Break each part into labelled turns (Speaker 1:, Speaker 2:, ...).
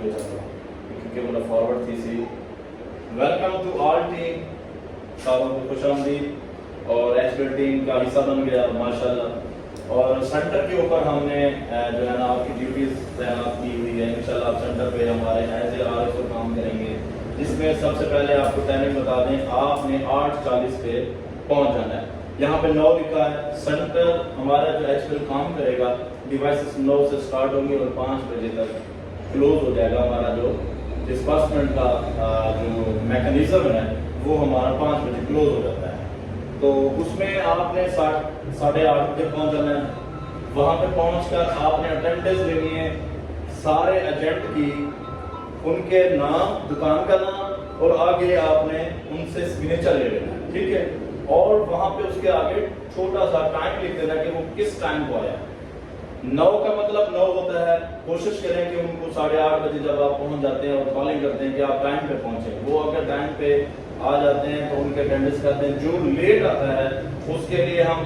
Speaker 1: کیونکہ مطلب فارورڈ تھی سی ویلکم ٹو آل ٹیم صاحبوں کو خوش آمدید اور ایچ بی ٹیم کا حصہ بن گیا ماشاءاللہ. اور سینٹر کے اوپر ہم نے جو ہے نا آپ کی ڈیوٹیز تعینات کی ہوئی ہے. انشاءاللہ آپ سینٹر پہ ہمارے as A R S O کام کریں گے, جس میں سب سے پہلے آپ کو ٹائمنگ بتا دیں, آپ نے 8:40 پہ پہنچ جانا ہے. یہاں پہ 9 لکھا ہے. سینٹر ہمارا جو ایچ پی کام کرے گا, ڈیوائسز 9 سے سٹارٹ ہوں گی اور 5 بجے تک کلوز ہو جائے گا. ہمارا جو ڈسبرسمنٹ کا جو میکانزم ہے وہ ہمارا 5 بجے کلوز ہو جاتا ہے. تو اس میں آپ نے 8:30 بجے پہنچ جانا ہے. وہاں پہ پہنچ کر آپ نے اٹینڈنس لینی ہے سارے ایجنٹ کی, ان کے نام, دکان کا نام, اور آگے آپ نے ان سے سگنیچر لے لینا ہے, ٹھیک ہے. اور وہاں پہ اس کے آگے چھوٹا سا ٹائم لکھ دینا کہ وہ کس ٹائم کو آیا. 9 کا مطلب 9 ہوتا ہے. کوشش کریں کہ ان کو 8:30 بجے جب آپ پہنچ جاتے ہیں اور کالنگ کرتے ہیں کہ آپ ٹائم پہ پہنچیں, وہ اگر ٹائم پہ آ جاتے ہیں تو ان کے اٹینڈنس کرتے ہیں. جو لیٹ آتا ہے اس کے لیے ہم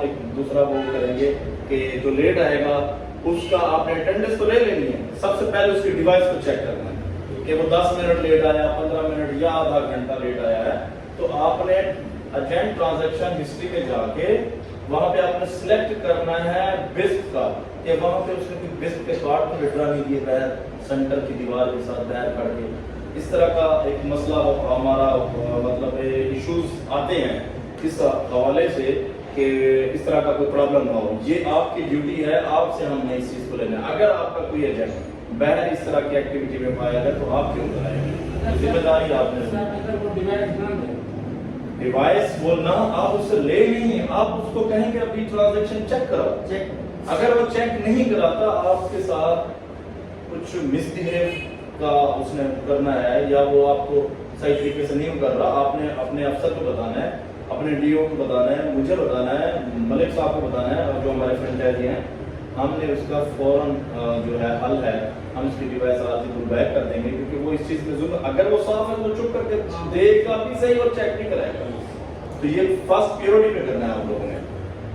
Speaker 1: ایک دوسرا وہ کریں گے کہ جو لیٹ آئے گا اس کا آپ نے اٹینڈنس تو لے لینی ہے. سب سے پہلے اس کی ڈیوائس کو چیک کرنا ہے کہ وہ 10 منٹ لیٹ آیا, 15 منٹ یا آدھا گھنٹہ لیٹ آیا ہے. تو آپ نے ایجنٹ ٹرانزیکشن ہسٹری میں جا کے وہاں پہ آپ نے سلیکٹ کرنا ہے بسٹ کا, کہ وہاں پہ اس نے کوئی بسٹ کے کارڈ کو وڈرا نہیں دیے بغیر سینٹر کی دیوار کے ساتھ باہر کھڑ کے. اس طرح کا ایک مسئلہ ہمارا مطلب ایشوز آتے ہیں اس حوالے سے کہ اس طرح کا کوئی پرابلم نہ ہو. یہ آپ کی ڈیوٹی ہے, آپ سے ہم نے اس چیز کو لینا ہے. اگر آپ کا کوئی ایجنٹ باہر اس طرح کی ایکٹیویٹی میں پایا جائے تو آپ کیوں کرائیں گے؟ ذمہ داری آپ نے. ڈیوائس وہ نہ آپ اس سے لے نہیں, آپ اس کو کہیں کہ ابھی ٹرانزیکشن چیک کرو. اگر وہ چیک نہیں کراتا, آپ کے ساتھ کچھ مس بہیو کا اس نے کرنا ہے یا وہ آپ کو صحیح طریقے سے نہیں کر رہا, آپ نے اپنے افسر کو بتانا ہے, اپنے ڈی او کو بتانا ہے, مجھے بتانا ہے, ملک صاحب کو بتانا ہے, اور جو ہمارے فرنچائزی ہیں ہم نے اس کا فوراً جو ہے حل ہے, ہم اس کی ڈیوائس آج ہی بیک کر دیں گے. کیونکہ وہ اس چیز میں ضرور, اگر وہ صاف ہے تو چپ کر کے دے گا بھی صحیح اور چیک نہیں کرائے گا. تو یہ فرسٹ پیورٹی پہ کرنا ہے آپ لوگوں نے,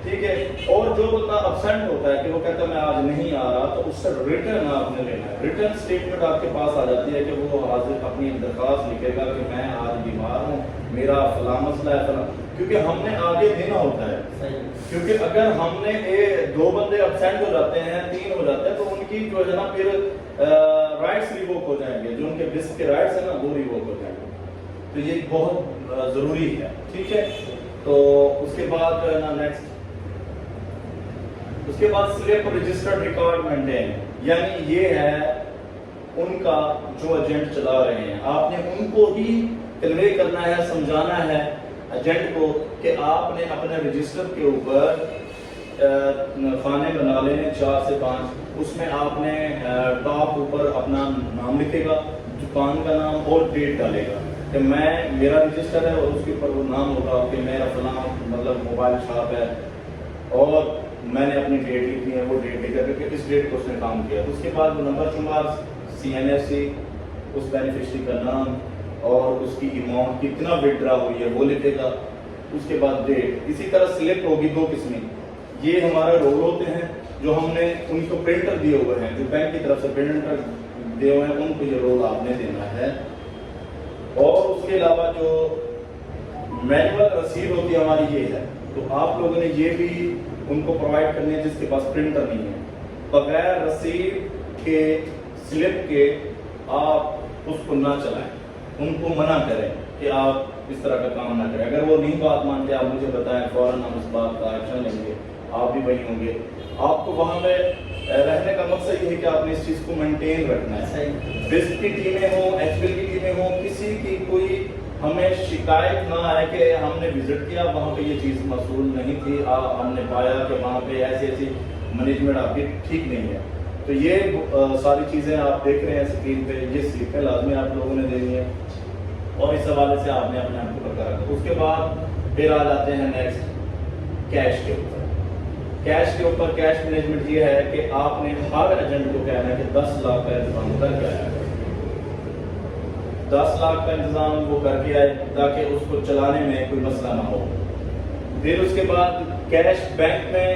Speaker 1: ٹھیک ہے. اور جو بندہ ابسینٹ ہوتا ہے کہ وہ کہتا ہے میں آج نہیں آ رہا, تو اس سے ریٹرن آپ نے لینا ہے. ریٹرن اسٹیٹمنٹ آپ کے پاس آ جاتی ہے کہ وہ حاضر اپنی درخواست لکھے گا کہ میں آج بیمار ہوں, میرا فلاں مسئلہ ہے فلاں, کیونکہ ہم نے آگے دینا ہوتا ہے. کیونکہ اگر ہم نے 2 بندے ابسینٹ ہو جاتے ہیں, 3 ہو جاتے ہیں, تو ان کی جو ہے نا پھر رائٹس ریووک ہو جائیں گے, جو ان کے بسٹ کے رائٹس ہیں نا وہ ریووک ہو جائیں گے. تو یہ بہت ضروری ہے, ٹھیک ہے. تو اس کے بعد جو ہے نا نیکسٹ, اس کے بعد سلپ رجسٹرڈ ریکارڈ مینٹین, یعنی یہ ہے ان کا جو ایجنٹ چلا رہے ہیں, آپ نے ان کو ہی کنوے کرنا ہے, سمجھانا ہے ایجنٹ کو کہ آپ نے اپنے رجسٹر کے اوپر خانے بنا لینے 4 سے 5. اس میں آپ نے ٹاپ اوپر اپنا نام لکھے گا, دکان کا نام اور ڈیٹ ڈالے گا کہ میرا رجسٹر ہے, اور اس کے اوپر وہ نام ہوگا کہ میرا فلاں مطلب موبائل شاپ ہے, اور میں نے اپنی ڈیٹ لکھی ہے, وہ ڈیٹ لکھ کر کہ اس ڈیٹ کو اس نے کام کیا. اس کے بعد وہ نمبر شمار, CNFC, اس بینیفیشری کا نام اور اس کی اماؤنٹ کتنا وڈرا ہوئی ہے وہ لکھے گا. اس کے بعد ڈیٹ. اسی طرح سلپ ہوگی 2 قسمیں. یہ ہمارے رول ہوتے ہیں جو ہم نے ان کو پرنٹر دیے ہوئے ہیں, جو بینک کی طرف سے پرنٹر دیے ہوئے ہیں, ان کو یہ رول آپ نے دینا ہے. اور اس کے علاوہ جو مینول رسید ہوتی ہے ہماری یہ ہے, تو آپ لوگوں نے یہ بھی ان کو پرووائڈ کرنی ہے جس کے پاس پرنٹر نہیں ہے. بغیر رسید کے, سلپ کے آپ اس کو نہ چلائیں, ان کو منع کریں کہ آپ اس طرح کا کام نہ کریں. اگر وہ نہیں بات مانتے آپ مجھے بتائیں, فوراً ہم اس بات کا ایکشن لیں گے, آپ بھی وہی ہوں گے. آپ کو وہاں پہ رہنے کا مقصد یہ ہے کہ آپ نے اس چیز کو مینٹین رکھنا ہے. بسٹ کی ٹیمیں ہوں, ایچ پی کی ٹیمیں ہوں, کسی کی کوئی ہمیں شکایت نہ آئے کہ ہم نے وزٹ کیا وہاں پہ یہ چیز موصول نہیں تھی, ہم نے پایا کہ وہاں پہ ایسی مینجمنٹ آپ کی ٹھیک نہیں ہے. تو یہ ساری چیزیں آپ دیکھ رہے ہیں اسکرین پہ, یہ سلپیں لازمی آپ لوگوں نے دینی ہے, اور اس حوالے سے آپ نے اپنے آپ کو برقرار رکھا. اس کے بعد پھر آ جاتے ہیں نیکسٹ کیش کے اوپر. کیش کے اوپر کیش مینجمنٹ یہ ہے کہ آپ نے ہر ایجنٹ کو کہنا ہے کہ 10 لاکھ کا انتظام کر کے آیا, 10 لاکھ کا انتظام وہ کر کے آئے تاکہ اس کو چلانے میں کوئی مسئلہ نہ ہو. پھر اس کے بعد کیش بینک میں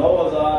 Speaker 1: 9000,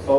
Speaker 1: 100